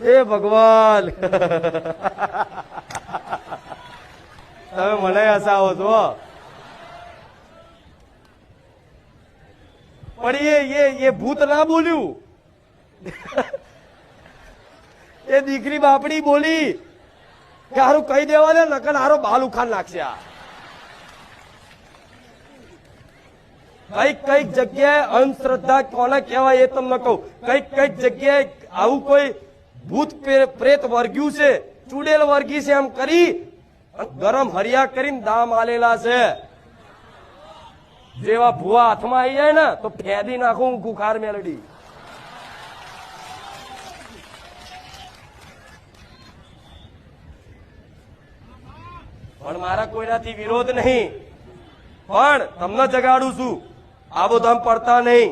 એ ભગવાન તમે મને હસાવો છો પણ એ ભૂત ના બોલ્યું એ દીકરી બાપડી બોલી કે હારું કહી દેવા દે નકર હારો બાલ ઉખાડ નાખશે આ કઈક જગ્યાએ અંધશ્રદ્ધા કોને કહેવાય એ તમને કહું કઈક જગ્યાએ આવું કોઈ ભૂત પ્રેત વર્ગ્યું છે ચુડેલ વર્ગી છે એમ કરી ગરમ હરિયા કરીને દામ આલેલા છે જેવા ભુવા હાથમાં આવી જાય ને તો ફેદી નાખું કુખાર મેલડી પણ મારા કોઈનાથી વિરોધ નહીં પણ તમને જગાડું છું આબોધામ પડતા નહીં